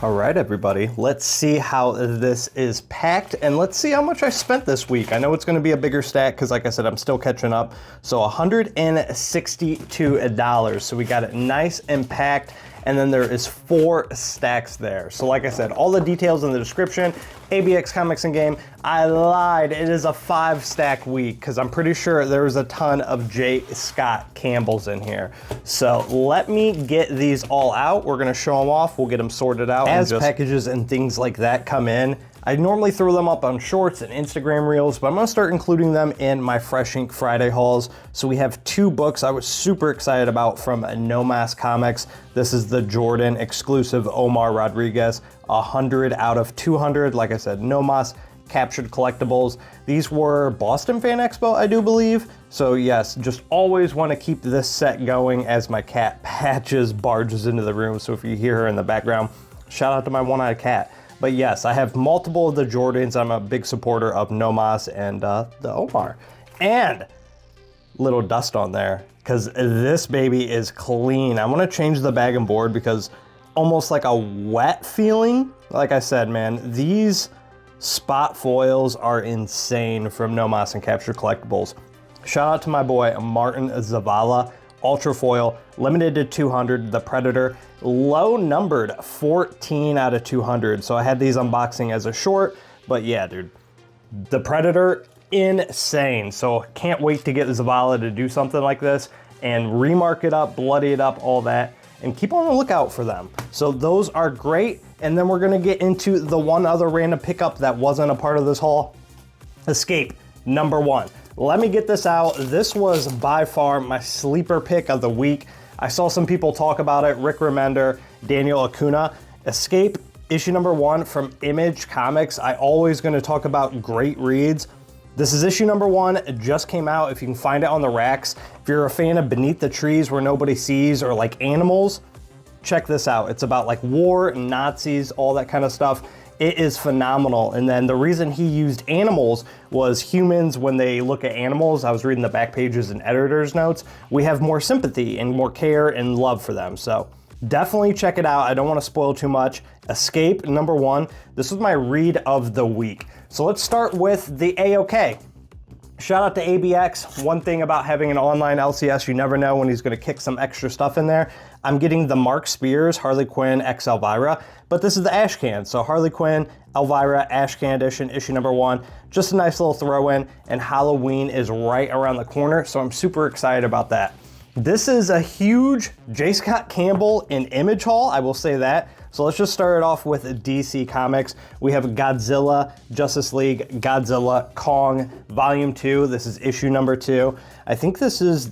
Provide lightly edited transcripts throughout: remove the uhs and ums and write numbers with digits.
All right, everybody, let's see how this is packed and let's see how much I spent this week. I know it's going to be a bigger stack because, like I said, I'm still catching up. So $162. So we got it nice and packed. And then there is 4 stacks there. So like I said, all the details in the description. ABX Comics and Game. I lied, it is a 5-stack week because I'm pretty sure there was a ton of J. Scott Campbells in here. So let me get these all out. We're gonna show them off. We'll get them sorted out. As packages and things like that come in, I normally throw them up on shorts and Instagram reels, but I'm gonna start including them in my Fresh Ink Friday hauls. So we have 2 books I was super excited about from No Mas Comics. This is the Jordan exclusive Omar Rodriguez, 100 out of 200. Like I said, No Mas captured collectibles. These were Boston Fan Expo, I do believe. So yes, just always wanna keep this set going as my cat Patches barges into the room. So if you hear her in the background, shout out to my one-eyed cat. But yes, I have multiple of the Jordans. I'm a big supporter of No Mas and the Omar. And little dust on there, because this baby is clean. I'm gonna change the bag and board because almost like a wet feeling. Like I said, man, these spot foils are insane from No Mas and Capture Collectibles. Shout out to my boy, Martin Zavala. Ultra foil, limited to 200, the Predator, low numbered, 14 out of 200. So I had these unboxing as a short, but yeah, dude, the Predator, insane. So can't wait to get Zavala to do something like this and remark it up, bloody it up, all that, and keep on the lookout for them. So those are great. And then we're gonna get into the one other random pickup that wasn't a part of this haul, Escape #1. Let me get this out. This was by far my sleeper pick of the week. I saw some people talk about it, Rick Remender, Daniel Acuna. Escape issue #1 from Image Comics. I always gonna talk about great reads. This is issue #1, it just came out. If you can find it on the racks. If you're a fan of Beneath the Trees Where Nobody Sees or like animals, check this out. It's about like war and Nazis, all that kind of stuff. It is phenomenal. And then the reason he used animals was humans, when they look at animals, I was reading the back pages and editor's notes, we have more sympathy and more care and love for them. So definitely check it out. I don't want to spoil too much. Escape #1. This was my read of the week. So let's start with the A-OK. Shout out to ABX. One thing about having an online LCS, you never know when he's gonna kick some extra stuff in there. I'm getting the Mark Spears Harley Quinn X Elvira, but this is the Ashcan. So Harley Quinn, Elvira, Ashcan edition, issue #1. Just a nice little throw in, and Halloween is right around the corner, so I'm super excited about that. This is a huge J. Scott Campbell in Image haul, I will say that. So let's just start it off with DC Comics. We have Godzilla, Justice League, Godzilla, Kong, Volume 2. This is issue #2. I think this is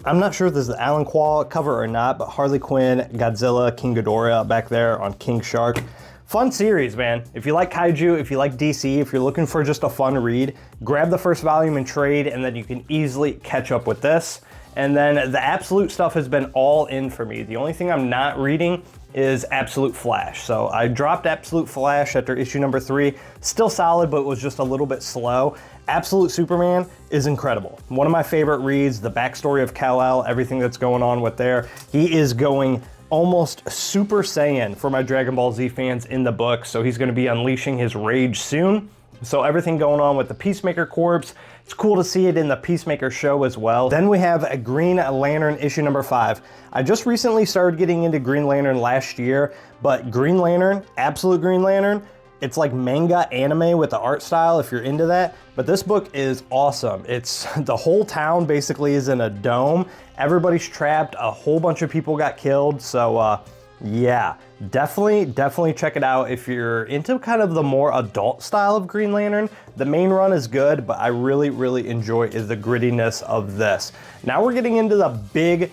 I'm not sure if this is the Alan Quall cover or not, but Harley Quinn, Godzilla, King Ghidorah back there on King Shark. Fun series, man. If you like kaiju, if you like DC, if you're looking for just a fun read, grab the first volume and trade, and then you can easily catch up with this. And then the Absolute stuff has been all in for me. The only thing I'm not reading is Absolute Flash. So I dropped Absolute Flash after issue #3. Still solid, but it was just a little bit slow. Absolute Superman is incredible. One of my favorite reads, the backstory of Kal-El, everything that's going on with there. He is going almost Super Saiyan for my Dragon Ball Z fans in the book. So he's gonna be unleashing his rage soon. So everything going on with the Peacemaker Corps, it's cool to see it in the Peacemaker show as well. Then we have a Green Lantern issue #5. I just recently started getting into Green Lantern last year, but Green Lantern, Absolute Green Lantern, it's like manga anime with the art style if you're into that. But this book is awesome. It's the whole town basically is in a dome. Everybody's trapped, a whole bunch of people got killed. So yeah, definitely check it out if you're into kind of the more adult style of Green Lantern. The main run is good, but I really enjoy the grittiness of this. Now we're getting into the big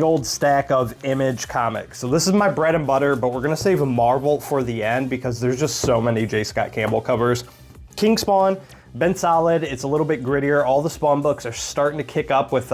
old stack of Image Comics. So this is my bread and butter, but we're gonna save Marvel for the end because there's just so many J. Scott Campbell covers. King Spawn, been solid. It's a little bit grittier. All the Spawn books are starting to kick up with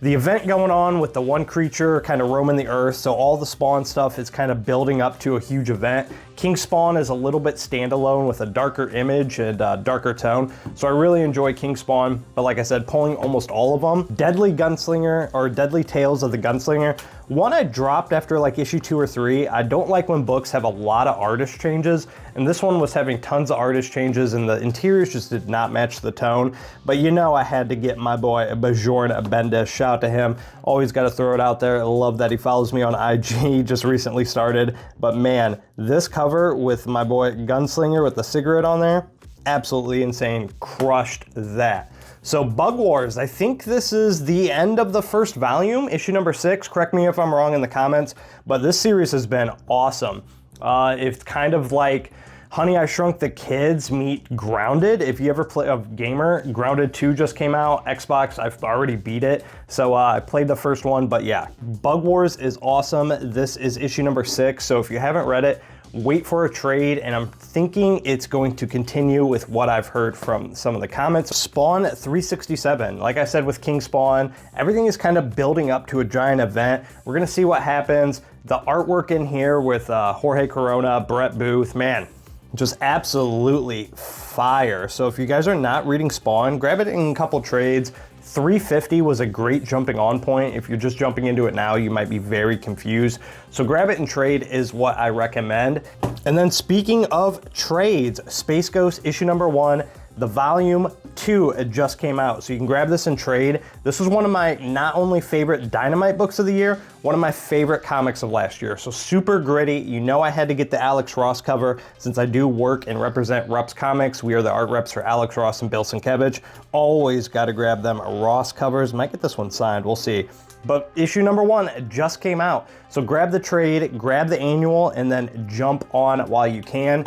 the event going on with the one creature kind of roaming the earth, so all the Spawn stuff is kind of building up to a huge event. King Spawn is a little bit standalone with a darker image and a darker tone, so I really enjoy King Spawn, but like I said, pulling almost all of them. Deadly Gunslinger, or Deadly Tales of the Gunslinger, One I dropped after like issue 2 or 3. I don't like when books have a lot of artist changes, and this one was having tons of artist changes and the interiors just did not match the tone. But you know I had to get my boy Bjorn Bendis. Shout out to him. Always got to throw it out there. I love that he follows me on IG, just recently started. But man, this cover with my boy Gunslinger with the cigarette on there, absolutely insane. Crushed that. So Bug Wars, I think this is the end of the first volume, issue number 6. Correct me if I'm wrong in the comments, but this series has been awesome. It's kind of like Honey, I Shrunk the Kids meet Grounded. If you ever play a gamer, Grounded 2 just came out, Xbox, I've already beat it. So I played the first one, but yeah, Bug Wars is awesome. This is issue number 6, so if you haven't read it, wait for a trade, and I'm thinking it's going to continue with what I've heard from some of the comments. Spawn 367, like I said with King Spawn, everything is kind of building up to a giant event. We're gonna see what happens. The artwork in here with Jorge Corona, Brett Booth, man, just absolutely fire. So if you guys are not reading Spawn, grab it in a couple trades. 350 was a great jumping on point. If you're just jumping into it now, you might be very confused. So grab it and trade is what I recommend. And then speaking of trades, Space Ghost issue number 1, the volume 2 just came out, so you can grab this and trade. This was one of my not only favorite Dynamite books of the year, one of my favorite comics of last year. So super gritty. You know I had to get the Alex Ross cover since I do work and represent Rups Comics. We are the art reps for Alex Ross and Bill Sienkiewicz. Always got to grab them Ross covers. Might get this one signed, we'll see. But issue number 1 just came out. So grab the trade, grab the annual, and then jump on while you can.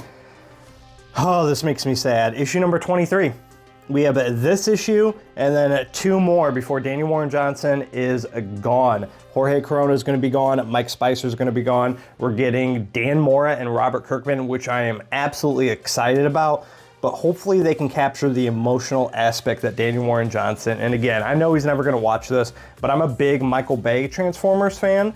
Oh, this makes me sad. Issue number 23. We have this issue and then 2 more before Daniel Warren Johnson is gone. Jorge Corona is going to be gone. Mike Spicer is going to be gone. We're getting Dan Mora and Robert Kirkman, which I am absolutely excited about. But hopefully they can capture the emotional aspect that Daniel Warren Johnson, and again, I know he's never going to watch this, but I'm a big Michael Bay Transformers fan.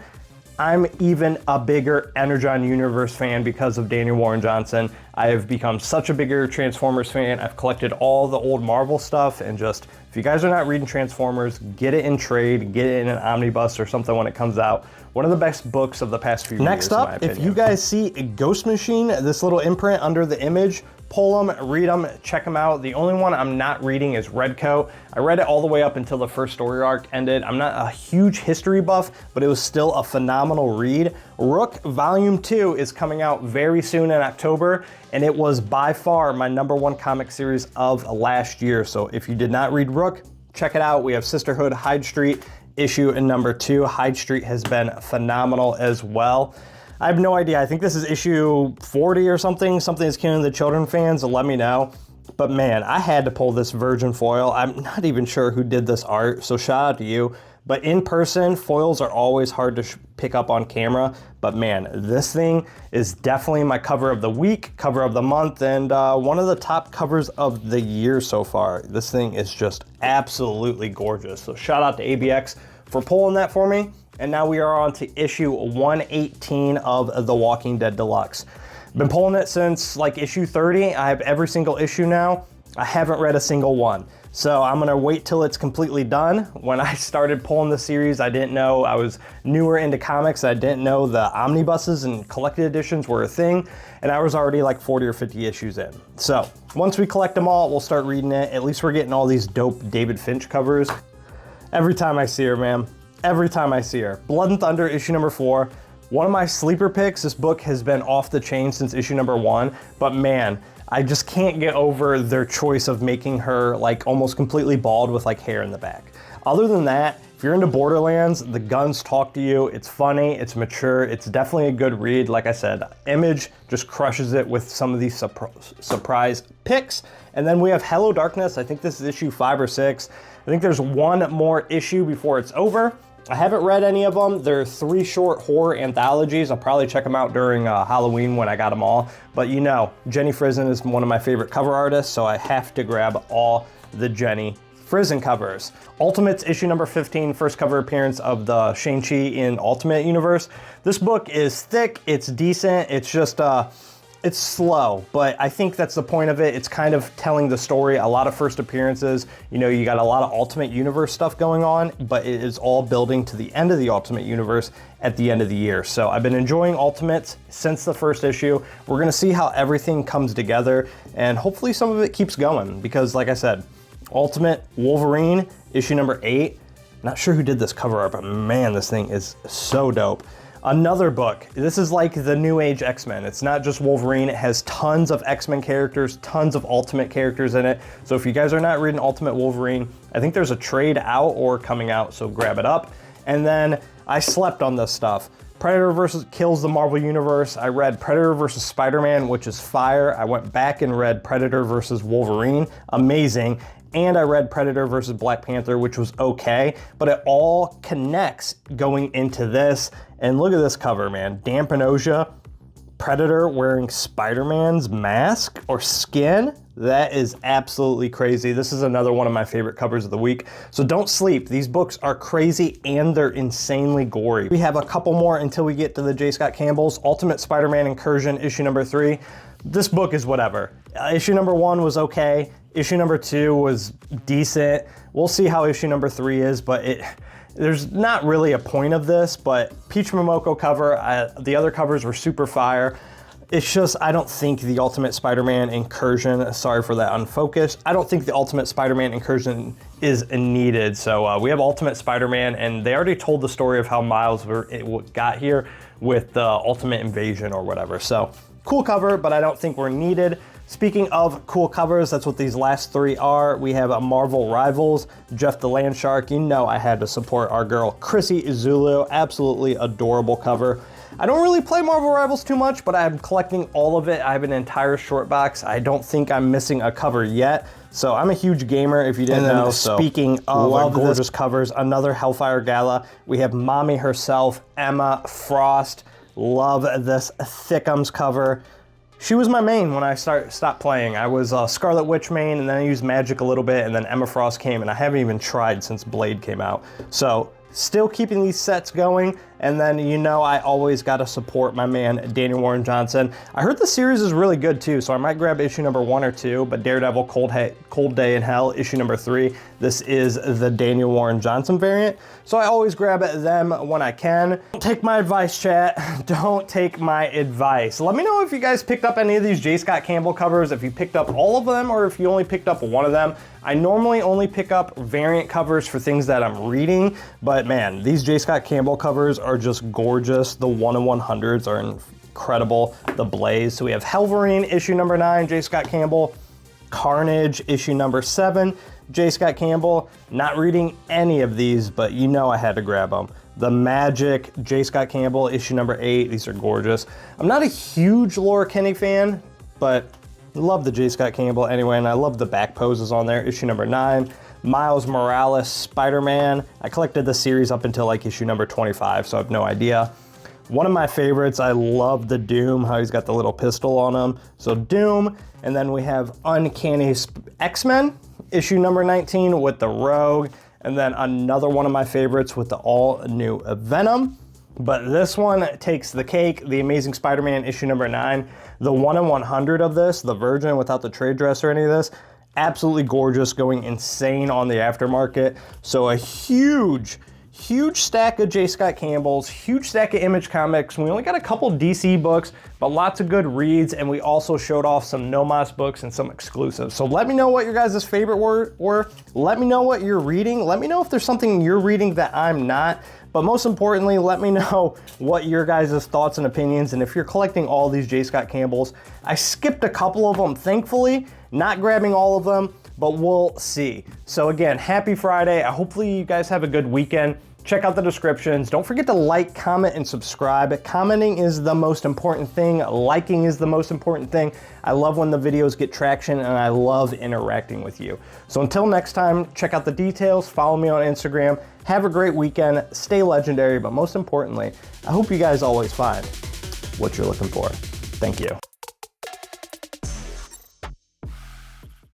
I'm even a bigger Energon Universe fan because of Daniel Warren Johnson. I have become such a bigger Transformers fan. I've collected all the old Marvel stuff, and just, if you guys are not reading Transformers, get it in trade, get it in an omnibus or something when it comes out. One of the best books of the past few years, Next up, if you guys see Ghost Machine, this little imprint under the image, pull them, read them, check them out. The only one I'm not reading is Redcoat. I read it all the way up until the first story arc ended. I'm not a huge history buff, but it was still a phenomenal read. Rook Volume 2 is coming out very soon in October, and it was by far my #1 comic series of last year. So if you did not read Rook, check it out. We have Sisterhood Hyde Street issue in number 2. Hyde Street has been phenomenal as well. I have no idea. I think this is issue 40 or something. Something that's killing the children fans, let me know. But man, I had to pull this virgin foil. I'm not even sure who did this art, so shout out to you. But in person, foils are always hard to pick up on camera. But man, this thing is definitely my cover of the week, cover of the month, and one of the top covers of the year so far. This thing is just absolutely gorgeous. So shout out to ABX for pulling that for me. And now we are on to issue 118 of The Walking Dead Deluxe. Been pulling it since like issue 30. I have every single issue now. I haven't read a single one. So I'm gonna wait till it's completely done. When I started pulling the series, I didn't know, I was newer into comics. I didn't know the omnibuses and collected editions were a thing. And I was already like 40 or 50 issues in. So once we collect them all, we'll start reading it. At least we're getting all these dope David Finch covers. Every time I see her, man. Every time I see her. Blood and Thunder, issue number 4. One of my sleeper picks. This book has been off the chain since issue number 1, but man, I just can't get over their choice of making her like almost completely bald with like hair in the back. Other than that, if you're into Borderlands, the guns talk to you. It's funny, it's mature, it's definitely a good read. Like I said, Image just crushes it with some of these surprise picks. And then we have Hello Darkness. I think this is issue 5 or 6. I think there's one more issue before it's over. I haven't read any of them. They're 3 short horror anthologies. I'll probably check them out during Halloween when I got them all. But you know, Jenny Frison is one of my favorite cover artists, so I have to grab all the Jenny Frison covers. Ultimates issue number 15, first cover appearance of the Shang-Chi in Ultimate Universe. This book is thick, it's decent, it's just it's slow, but I think that's the point of it. It's kind of telling the story, a lot of first appearances. You know, you got a lot of Ultimate Universe stuff going on, but it is all building to the end of the Ultimate Universe at the end of the year. So I've been enjoying Ultimates since the first issue. We're gonna see how everything comes together, and hopefully some of it keeps going, because like I said, Ultimate Wolverine, issue number 8. Not sure who did this cover art, but man, this thing is so dope. Another book. This is like the New Age X-Men. It's not just Wolverine. It has tons of X-Men characters, tons of Ultimate characters in it. So if you guys are not reading Ultimate Wolverine, I think there's a trade out or coming out, so grab it up. And then I slept on this stuff. Predator versus kills the Marvel Universe. I read Predator versus Spider-Man, which is fire. I went back and read Predator versus Wolverine. Amazing. And I read Predator versus Black Panther, which was okay, but it all connects going into this. And look at this cover, man. Dan Panosian, Predator wearing Spider-Man's mask or skin. That is absolutely crazy. This is another one of my favorite covers of the week. So don't sleep. These books are crazy and they're insanely gory. We have a couple more until we get to the J. Scott Campbell's Ultimate Spider-Man Incursion, issue number 3. This book is whatever. Issue number 1 was okay. Issue number 2 was decent. We'll see how issue number 3 is, but there's not really a point of this, but Peach Momoko cover, the other covers were super fire. It's just, I don't think the Ultimate Spider-Man Incursion, sorry for that unfocused, I don't think the Ultimate Spider-Man Incursion is needed. So we have Ultimate Spider-Man, and they already told the story of how Miles got here with the Ultimate Invasion or whatever. So cool cover, but I don't think we're needed. Speaking of cool covers, that's what these last 3 are. We have a Marvel Rivals, Jeff the Land Shark. You know I had to support our girl, Chrissy Zulu. Absolutely adorable cover. I don't really play Marvel Rivals too much, but I'm collecting all of it. I have an entire short box. I don't think I'm missing a cover yet. So I'm a huge gamer, if you didn't know. Speaking of gorgeous covers, another Hellfire Gala. We have Mommy herself, Emma Frost. Love this Thickums cover. She was my main when I stopped playing. I was Scarlet Witch main, and then I used Magic a little bit, and then Emma Frost came, and I haven't even tried since Blade came out. So still keeping these sets going, and then you know I always gotta support my man Daniel Warren Johnson. I heard the series is really good too, so I might grab issue number 1 or 2, but Daredevil Cold Day in Hell, issue number 3. This is the Daniel Warren Johnson variant, so I always grab them when I can. Don't take my advice, chat. Don't take my advice. Let me know if you guys picked up any of these J. Scott Campbell covers, if you picked up all of them, or if you only picked up one of them. I normally only pick up variant covers for things that I'm reading, but man, these J. Scott Campbell covers are just gorgeous. The 1/100s are incredible. The Blaze. So we have Helverine, issue number 9, J. Scott Campbell. Carnage, issue number 7, J. Scott Campbell. Not reading any of these, but you know I had to grab them. The Magic, J. Scott Campbell, issue number 8. These are gorgeous. I'm not a huge Laura Kinney fan, but love the J. Scott Campbell anyway, and I love the back poses on there. Issue number 9. Miles Morales, Spider-Man. I collected the series up until like issue number 25, so I have no idea. One of my favorites, I love the Doom, how he's got the little pistol on him. So Doom, and then we have Uncanny X-Men, issue number 19 with the Rogue, and then another one of my favorites with the all-new Venom. But this one takes the cake, the Amazing Spider-Man, issue number 9. The 1/100 of this, the Virgin without the trade dress or any of this, absolutely gorgeous, going insane on the aftermarket. So a huge stack of J. Scott Campbell's, huge stack of Image Comics. We only got a couple DC books, but lots of good reads, and we also showed off some Nomos books and some exclusives. So let me know what your guys' favorite were. Let me know what you're reading. Let me know if there's something you're reading that I'm not. But most importantly, let me know what your guys' thoughts and opinions, and if you're collecting all these J. Scott Campbells. I skipped a couple of them, thankfully, not grabbing all of them, but we'll see. So again, happy Friday. Hopefully you guys have a good weekend. Check out the descriptions. Don't forget to like, comment, and subscribe. Commenting is the most important thing. Liking is the most important thing. I love when the videos get traction, and I love interacting with you. So until next time, check out the details. Follow me on Instagram. Have a great weekend. Stay legendary, but most importantly, I hope you guys always find what you're looking for. Thank you.